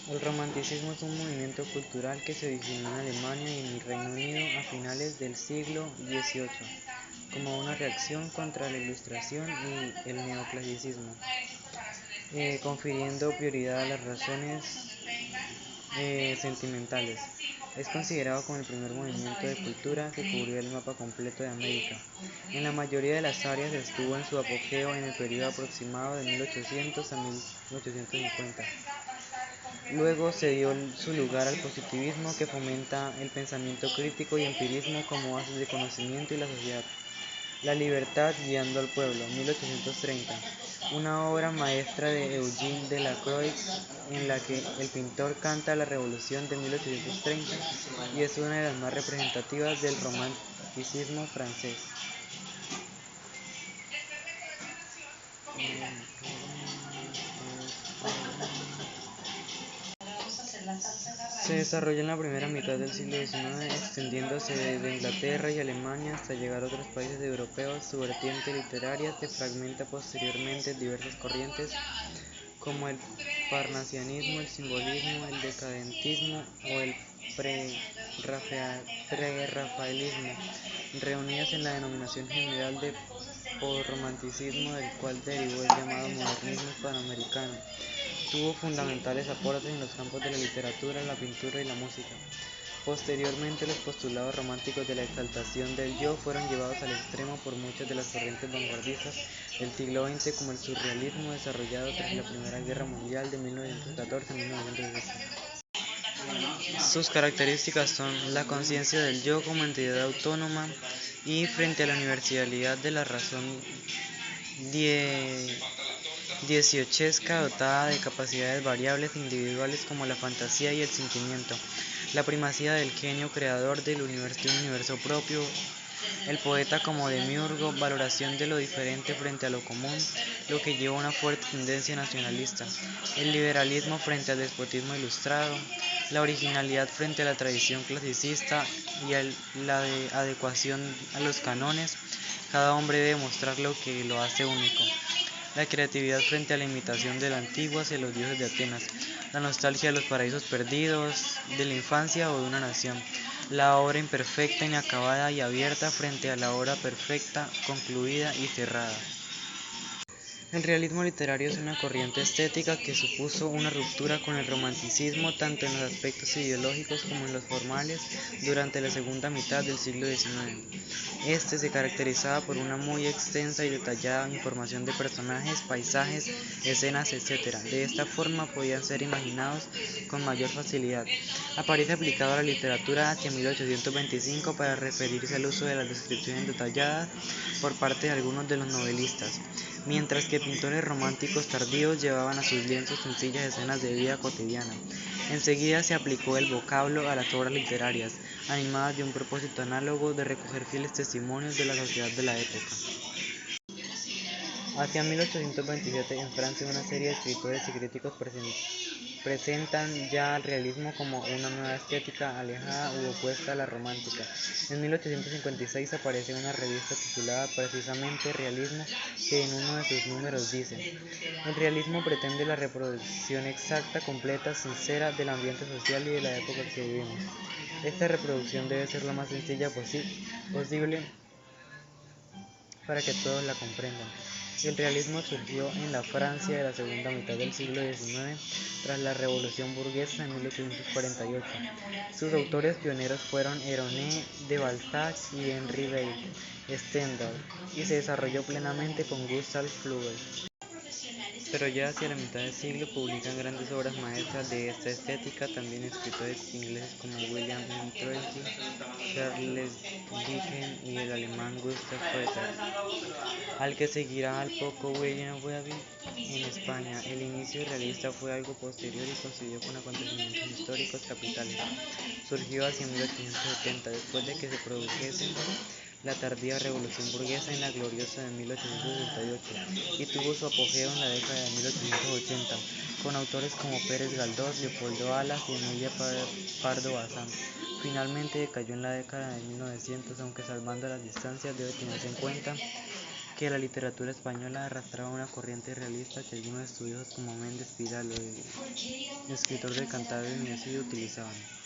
El romanticismo es un movimiento cultural que se originó en Alemania y en el Reino Unido a finales del siglo XVIII, como una reacción contra la Ilustración y el neoclasicismo, confiriendo prioridad a las razones sentimentales. Es considerado como el primer movimiento de cultura que cubrió el mapa completo de América. En la mayoría de las áreas estuvo en su apogeo en el periodo aproximado de 1800 a 1850. Luego se dio su lugar al positivismo, que fomenta el pensamiento crítico y empirismo como bases de conocimiento y la sociedad. La libertad guiando al pueblo, 1830, una obra maestra de Eugène Delacroix en la que el pintor canta la revolución de 1830 y es una de las más representativas del romanticismo francés. Se desarrolla en la primera mitad del siglo XIX, extendiéndose desde Inglaterra y Alemania hasta llegar a otros países europeos. Su vertiente literaria se fragmenta posteriormente en diversas corrientes como el parnasianismo, el simbolismo, el decadentismo o el prerrafaelismo, reunidas en la denominación general de posromanticismo, del cual derivó el llamado modernismo hispanoamericano. Tuvo fundamentales aportes en los campos de la literatura, la pintura y la música. Posteriormente, los postulados románticos de la exaltación del yo fueron llevados al extremo por muchas de las corrientes vanguardistas del siglo XX, como el surrealismo desarrollado tras la Primera Guerra Mundial de 1914 a 1918. Sus características son la conciencia del yo como entidad autónoma y frente a la universalidad de la razón dieciochesca dotada de capacidades variables e individuales como la fantasía y el sentimiento, la primacía del genio creador de un universo propio, el poeta como demiurgo, valoración de lo diferente frente a lo común, lo que lleva a una fuerte tendencia nacionalista, el liberalismo frente al despotismo ilustrado, la originalidad frente a la tradición clasicista y la adecuación a los cánones. Cada hombre debe mostrar lo que lo hace único. La creatividad frente a la imitación de la antigua hacia los dioses de Atenas, la nostalgia de los paraísos perdidos, de la infancia o de una nación, la obra imperfecta, inacabada y abierta frente a la obra perfecta, concluida y cerrada. El realismo literario es una corriente estética que supuso una ruptura con el romanticismo tanto en los aspectos ideológicos como en los formales durante la segunda mitad del siglo XIX. Este se caracterizaba por una muy extensa y detallada información de personajes, paisajes, escenas, etc. De esta forma podían ser imaginados con mayor facilidad. Aparece aplicado a la literatura hacia 1825 para referirse al uso de las descripciones detalladas por parte de algunos de los novelistas, mientras que pintores románticos tardíos llevaban a sus lienzos sencillas escenas de vida cotidiana. Enseguida se aplicó el vocablo a las obras literarias, animadas de un propósito análogo de recoger fieles testimonios de la sociedad de la época. Hacia 1827, en Francia, una serie de escritores y críticos presentan ya al realismo como una nueva estética alejada u opuesta a la romántica. En 1856 aparece una revista titulada precisamente Realismo, que en uno de sus números dice: "El realismo pretende la reproducción exacta, completa, sincera del ambiente social y de la época que vivimos. Esta reproducción debe ser lo más sencilla posible para que todos la comprendan". El realismo surgió en la Francia de la segunda mitad del siglo XIX, tras la Revolución Burguesa en 1848. Sus autores pioneros fueron Honoré de Balzac y Henri de Stendhal, y se desarrolló plenamente con Gustave Flaubert. Pero ya hacia la mitad del siglo publican grandes obras maestras de esta estética, también escritores ingleses como William Truex, Charles Dickens y el alemán Gustav Kohler, al que seguirá al poco William Webber en España. El inicio realista fue algo posterior y coincidió con acontecimientos históricos capitales. Surgió hacia 1870, después de que se produjese la tardía Revolución Burguesa en la gloriosa de 1868, y tuvo su apogeo en la década de 1880, con autores como Pérez Galdós, Leopoldo Alas y Emilia Pardo Bazán. Finalmente decayó en la década de 1900, aunque salvando las distancias debe tenerse en cuenta que la literatura española arrastraba una corriente realista que algunos estudiosos como Méndez Pidal o el escritor del Cantabrio Niceto utilizaban.